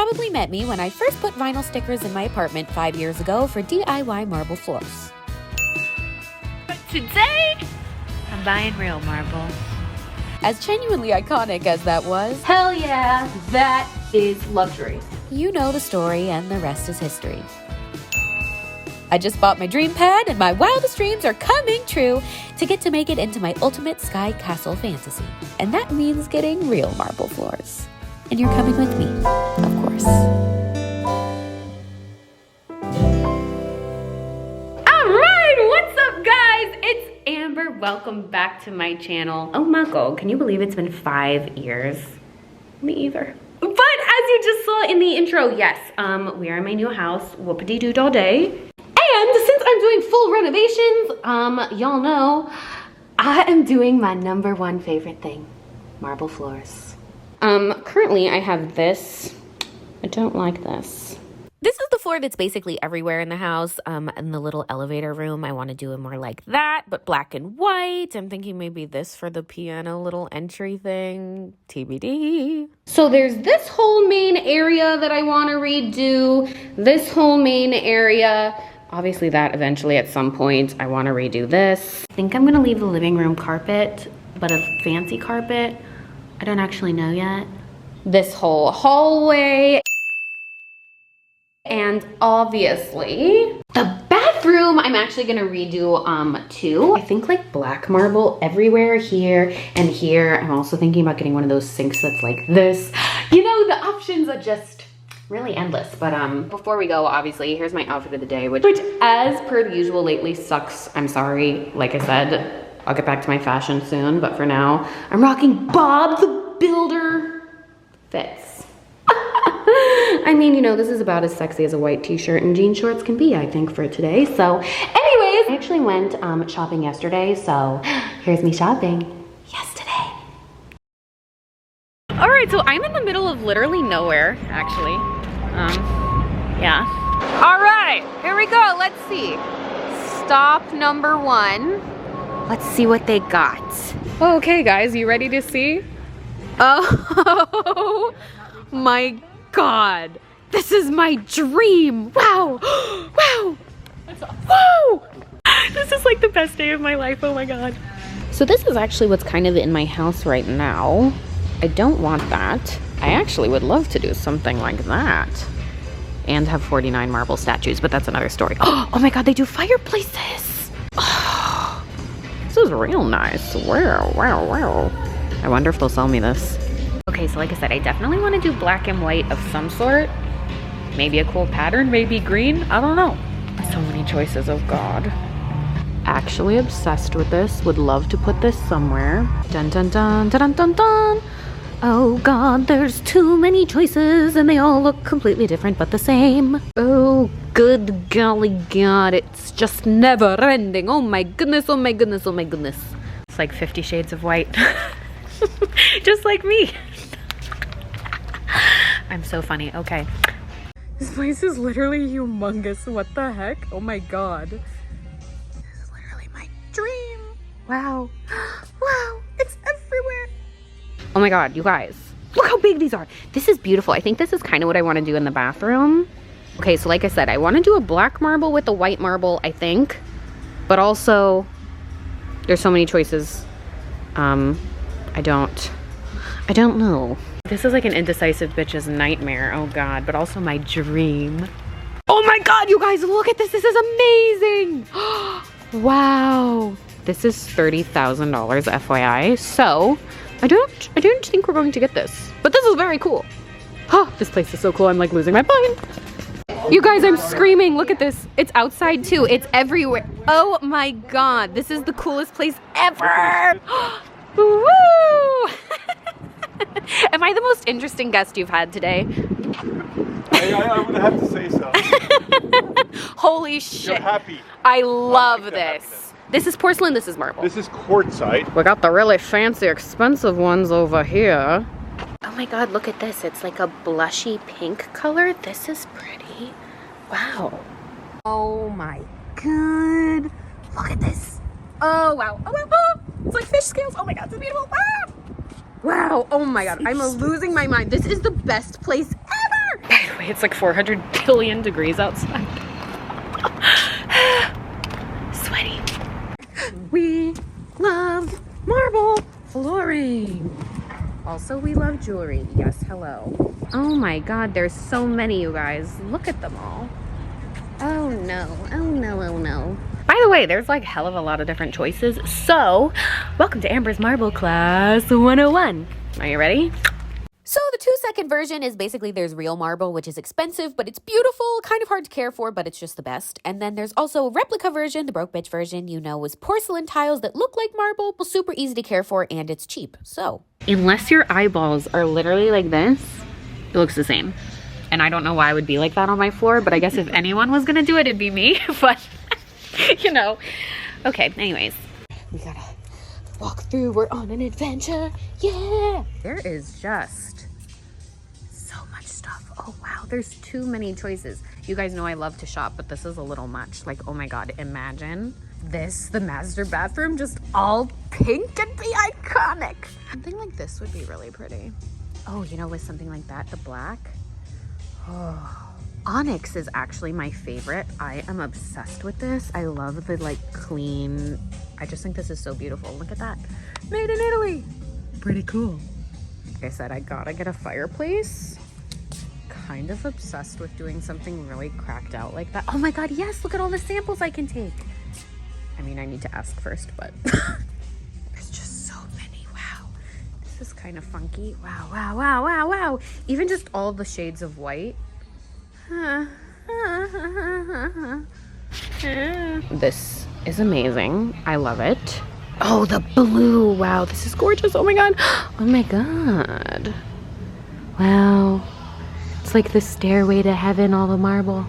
probably met me when I first put vinyl stickers in my apartment 5 years ago for DIY marble floors. But today, I'm buying real marble. As genuinely iconic as that was, Hell yeah, that is luxury. you know the story and the rest is history. I just bought my dream pad and my wildest dreams are coming true to get to make it into my ultimate sky castle fantasy. And that means getting real marble floors. And you're coming with me, of course. Alright, what's up guys? It's Amber. Welcome back to my channel. Oh my god, can you believe it's been 5 years? Me either. But as you just saw in the intro, yes, we are in my new house, whoopity-doo all day. And since I'm doing full renovations, y'all know, I am doing my #1 favorite thing, marble floors. Currently I have this. I don't like this. This is the floor that's basically everywhere in the house. In the little elevator room, I want to do it more like that, but black and white. I'm thinking maybe this for the piano little entry thing. TBD. So there's this whole main area that I want to redo. This whole main area. Obviously that eventually at some point I want to redo this. I think I'm going to leave the living room carpet, but a fancy carpet. I don't actually know yet. This whole hallway. And obviously the bathroom I'm actually gonna redo too. I think like black marble everywhere here and here. I'm also thinking about getting one of those sinks that's like this. You know, the options are just really endless. But before we go, obviously, here's my outfit of the day, which as per the usual lately sucks. I'm sorry. Like I said, I'll get back to my fashion soon, but for now, I'm rocking Bob the Builder fits. I mean, you know, this is about as sexy as a white t-shirt and jean shorts can be, I think, for today. So anyways, I actually went shopping yesterday, so here's me shopping yesterday. All right, so I'm in the middle of literally nowhere, actually. Yeah. All right, here we go. Let's see. Stop #1. Let's see what they got. Okay, guys, you ready to see? Oh my God, this is my dream. Wow, wow, wow. This is like the best day of my life, oh my God. So this is actually what's kind of in my house right now. I don't want that. I actually would love to do something like that. And have 49 marble statues, but that's another story. Oh my God, they do fireplaces. Oh, this is real nice. Wow, wow, wow. I wonder if they'll sell me this. Okay, so like I said, I definitely want to do black and white of some sort. Maybe a cool pattern, maybe green, I don't know. So many choices, oh God. Actually obsessed with this, would love to put this somewhere. Dun dun dun dun dun dun dun. Oh God, there's too many choices and they all look completely different but the same. Oh, good golly God, it's just never ending. Oh my goodness, oh my goodness, oh my goodness. It's like 50 Shades of White. Just like me. I'm so funny. Okay. This place is literally humongous. What the heck? Oh my God. This is literally my dream. Wow. Wow. It's everywhere. Oh my God, you guys. Look how big these are. This is beautiful. I think this is kind of what I want to do in the bathroom. Okay, so like I said, I want to do a black marble with a white marble, I think. But also, there's so many choices. I don't know. This is like an indecisive bitch's nightmare. Oh God, but also my dream. Oh my God, you guys, look at this. This is amazing. Wow. This is $30,000 FYI. So I don't think we're going to get this, but this is very cool. Oh, this place is so cool. I'm like losing my mind. You guys, I'm screaming. Look at this. It's outside too. It's everywhere. Oh my God. This is the coolest place ever. Woo! Am I the most interesting guest you've had today? I would have to say so. Holy shit. You're happy. I love this. This is porcelain, this is marble. This is quartzite. We got the really fancy, expensive ones over here. Oh my God, look at this. It's like a blushy pink color. This is pretty. Wow. Oh my God. Look at this. Oh wow. Oh wow. Oh, it's like fish scales. Oh my God, this is beautiful. Ah! Wow. Oh my God. I'm losing my mind. This is the best place ever. It's like 400 billion degrees outside. Sweaty. We love marble flooring. Also, we love jewelry. Yes, hello. Oh my God, there's so many, you guys. Look at them all. Oh no, oh no, oh no. By the way, there's like hell of a lot of different choices. So, welcome to Amber's Marble Class 101. Are you ready? So the 2-second version is basically there's real marble, which is expensive, but it's beautiful, kind of hard to care for, but it's just the best. And then there's also a replica version, the broke bitch version, you know, with porcelain tiles that look like marble, but super easy to care for, and it's cheap. So, unless your eyeballs are literally like this, it looks the same. And I don't know why I would be like that on my floor, but I guess if anyone was gonna do it, it'd be me. But, you know. Okay, anyways. We gotta walk through, we're on an adventure. Yeah! There is just so much stuff. Oh wow, there's too many choices. You guys know I love to shop, but this is a little much. Like, oh my God, imagine this, the master bathroom, just all pink and be iconic. Something like this would be really pretty. Oh, you know, with something like that, the black. Oh, onyx is actually my favorite. I am obsessed with this. I love the like clean. I just think this is so beautiful. Look at that. Made in Italy. Pretty cool. Like I said, I gotta get a fireplace. Kind of obsessed with doing something really cracked out like that. Oh my God, yes, look at all the samples I can take. I mean, I need to ask first, but there's just so many. Wow. This is kind of funky. Wow, wow, wow, wow, wow. Even just all the shades of white. This is amazing. I love it. Oh, the blue. Wow, this is gorgeous. Oh my God. Oh my God. Wow. It's like the stairway to heaven, all the marble.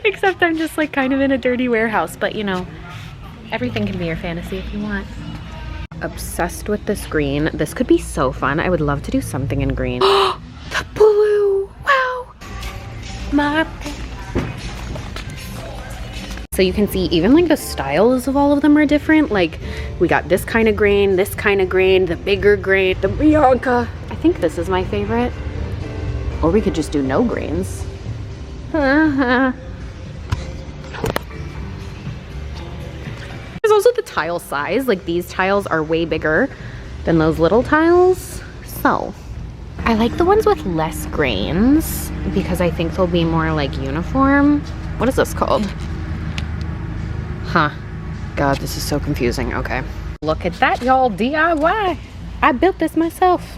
Except I'm just like kind of in a dirty warehouse, but you know, everything can be your fantasy if you want. Obsessed with this green. This could be so fun. I would love to do something in green. The blue. Wow. Marble. So you can see even like the styles of all of them are different. Like we got this kind of grain, the bigger grain, the Bianca. I think this is my favorite. Or we could just do no grains. There's also the tile size. Like these tiles are way bigger than those little tiles. So I like the ones with less grains because I think they'll be more like uniform. What is this called? Huh. God, this is so confusing. Okay. Look at that, y'all. DIY. I built this myself.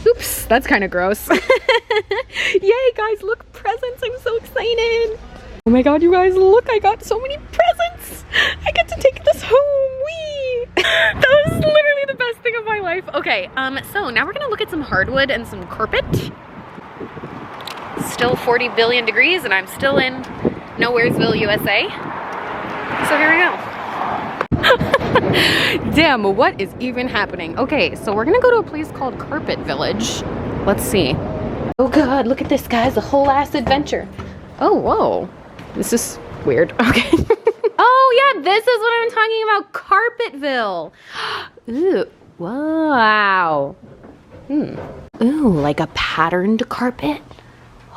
Oops, that's kind of gross. Yay, guys, look, presents. I'm so excited. Oh my God, you guys, look, I got so many presents. I get to take this home. Whee! That was literally the best thing of my life. Okay, so now we're gonna look at some hardwood and some carpet. Still 40 billion degrees and I'm still in Nowheresville, USA. So here we go. Damn, what is even happening? Okay, so we're gonna go to a place called Carpet Village. Let's see. Oh God, look at this, guys, a whole ass adventure. Oh, whoa. This is weird. Okay. Oh yeah, this is what I'm talking about, Carpetville. Ooh, wow. Ooh, like a patterned carpet.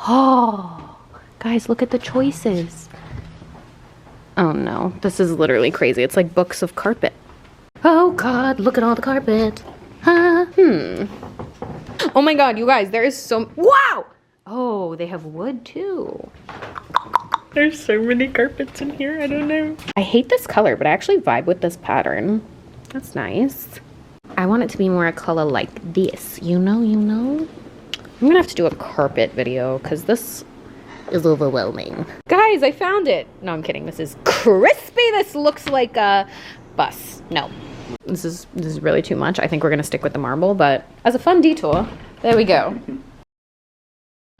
Oh, guys, look at the choices. Oh no, this is literally crazy. It's like books of carpet. Oh God, look at all the carpet. Oh my God, you guys, there is so, wow! Oh, they have wood too. There's so many carpets in here, I don't know. I hate this color, but I actually vibe with this pattern. That's nice. I want it to be more a color like this, you know? I'm gonna have to do a carpet video because this is overwhelming. Guys, I found it. No, I'm kidding. This is crispy. This looks like a bus. No, this is really too much. I think we're gonna stick with the marble, but as a fun detour, there we go.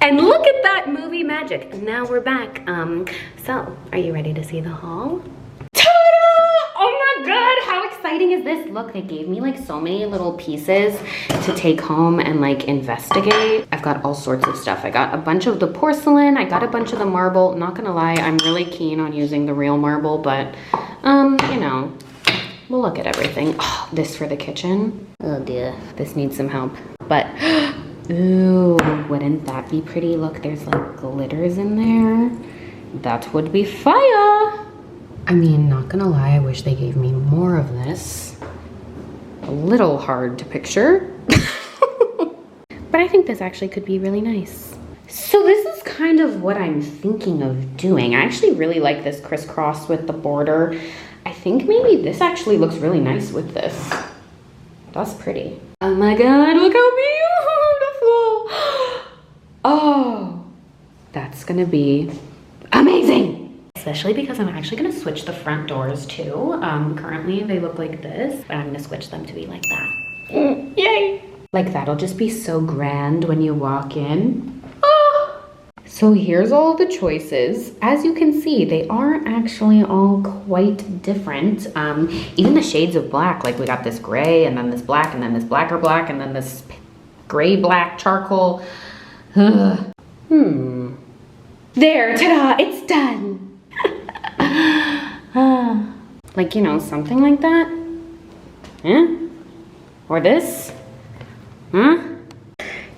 And look at that movie magic. Now we're back. So are you ready to see the haul? Ta-da! Oh my God, how exciting is this? Look, they gave me like so many little pieces to take home and like investigate. I've got all sorts of stuff. I got a bunch of the porcelain. I got a bunch of the marble. Not gonna lie, I'm really keen on using the real marble, but you know, we'll look at everything. Oh, this for the kitchen. Oh dear, this needs some help. But Ooh, wouldn't that be pretty? Look, there's like glitters in there. That would be fire. I mean, not gonna lie, I wish they gave me more of this. A little hard to picture. But I think this actually could be really nice. So this is kind of what I'm thinking of doing. I actually really like this crisscross with the border. I think maybe this actually looks really nice with this. That's pretty. Oh my God, look how beautiful. Oh, that's gonna be amazing. Especially because I'm actually gonna switch the front doors too. Currently they look like this, but I'm gonna switch them to be like that. Yay. Like that'll just be so grand when you walk in. Oh. So here's all the choices. As you can see, they are actually all quite different. Even the shades of black, like we got this gray and then this black and then this blacker black and then this gray black charcoal. There, ta-da, it's done. Like, you know, something like that. Huh? Or this. Huh?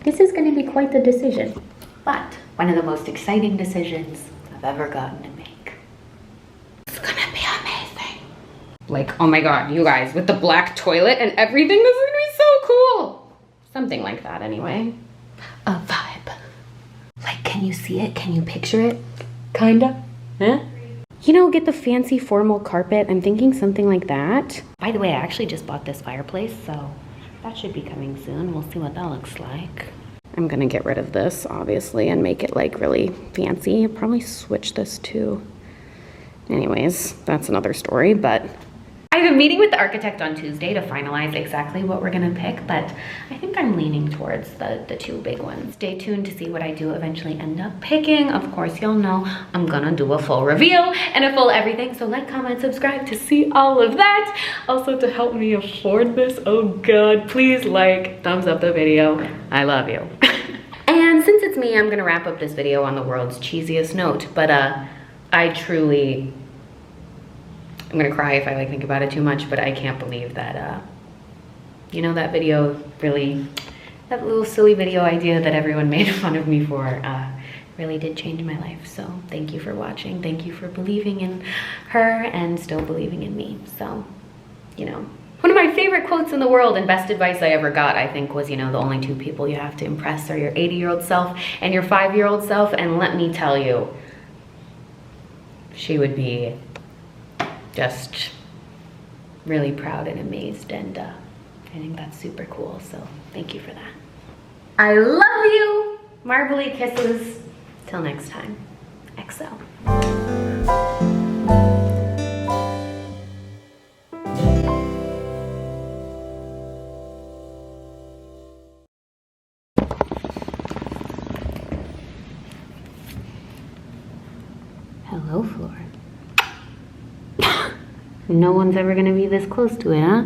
This is gonna be quite the decision. But one of the most exciting decisions I've ever gotten to make. It's gonna be amazing. Like, oh my God, you guys, with the black toilet and everything, this is gonna be so cool. Something like that anyway. A vibe. Like, can you see it? Can you picture it? Kinda. Huh? You know, get the fancy formal carpet. I'm thinking something like that. By the way, I actually just bought this fireplace, so that should be coming soon. We'll see what that looks like. I'm gonna get rid of this, obviously, and make it like really fancy. I'll probably switch this too. Anyways, that's another story, but I have a meeting with the architect on Tuesday to finalize exactly what we're gonna pick, but I think I'm leaning towards the two big ones. Stay tuned to see what I do eventually end up picking. Of course, you'll know I'm gonna do a full reveal and a full everything, so like, comment, subscribe to see all of that. Also, to help me afford this, oh God, please like, thumbs up the video. I love you. And since it's me, I'm gonna wrap up this video on the world's cheesiest note, but I truly, I'm gonna cry if I like think about it too much, but I can't believe that, you know, that video really, that little silly video idea that everyone made fun of me for, really did change my life. So thank you for watching. Thank you for believing in her and still believing in me. So, you know, one of my favorite quotes in the world and best advice I ever got, I think, was, you know, the only two people you have to impress are your 80-year-old self and your 5-year-old self. And let me tell you, she would be just really proud and amazed, and I think that's super cool, so thank you for that. I love you! Marbly kisses. Till next time, XO. Hello, floor. No one's ever gonna be this close to it, huh?